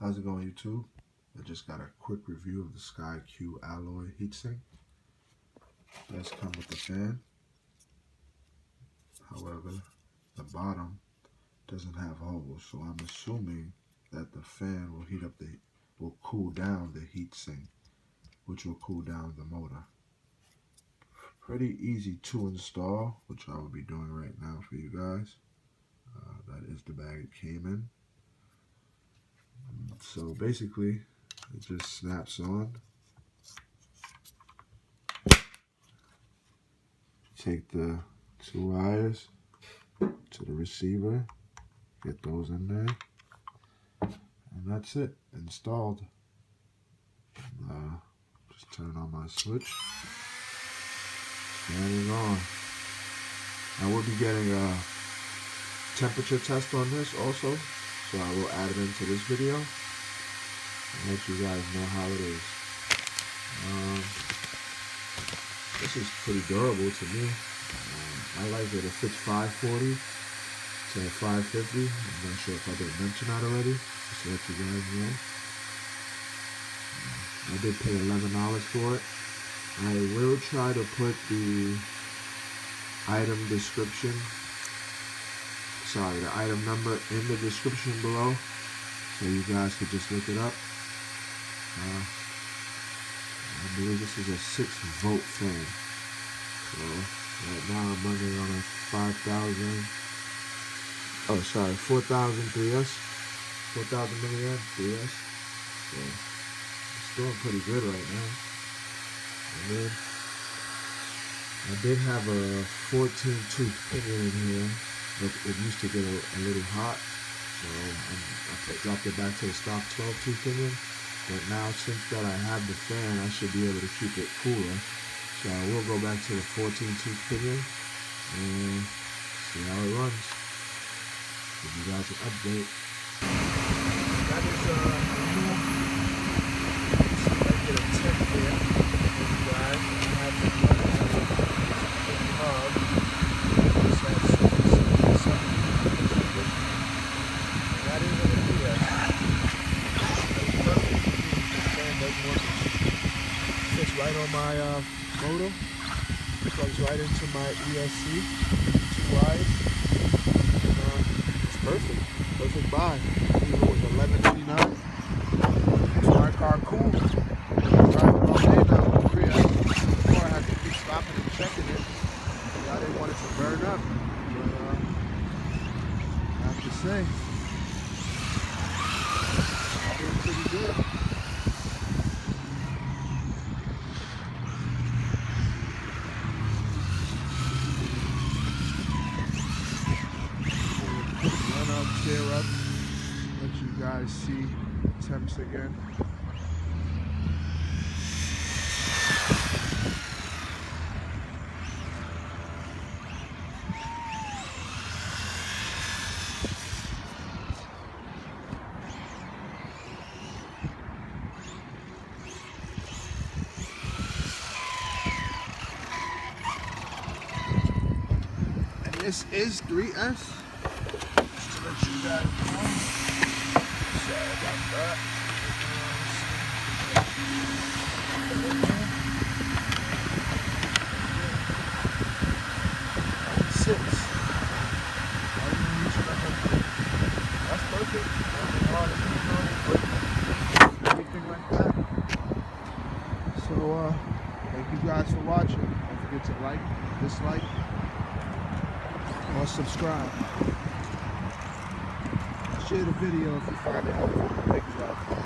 How's it going, YouTube? I just got a quick review of the SKYQ alloy heatsink. It does come with the fan. However, the bottom doesn't have holes, so I'm assuming that the fan will cool down the heatsink, which will cool down the motor. Pretty easy to install, which I will be doing right now for you guys. That is the bag it came in. So basically, it just snaps on. Take the two wires to the receiver, get those in there, and that's it, installed. Just turn on my switch. Standing on. I will be getting a temperature test on this also, so I will add it into this video and let you guys know how it is. This is pretty durable to me. I like that it fits 540 to 550. I'm not sure if I did mention that already, just to let you guys know. I did pay $11 for it. I will try to put the item number in the description below, so you guys could just look it up. I believe this is a 6-volt fan. So right now I'm running on a 4,000 3S, 4,000 milliamp 3S. So it's doing pretty good right now. And then I did have a 14-tooth pinion in here, but it used to get a little hot, so I dropped it back to the stock 12-tooth pinion. But now, since that I have the fan, I should be able to keep it cooler. So I will go back to the 14-tooth pinion and see how it runs. Give you guys an update. That is a new. See if I get a tip there. Guys, I have the hub. That is what it is. Fits right on my motor. Plugs right into my ESC. 2 wires. It's perfect. Perfect buy. Even with $11.89. It's my car cool. Driving all day now with the rear. Before I had to keep stopping and checking it. I didn't want it to burn up. But I have to say, it's doing pretty good. Clear up, let you guys see temps again. And this is 3S. Let you guys know. Sorry about that. 6. That's perfect. Everything like that. So thank you guys for watching. Don't forget to like, dislike, or subscribe. Share the video if you find it helpful. Thank you guys.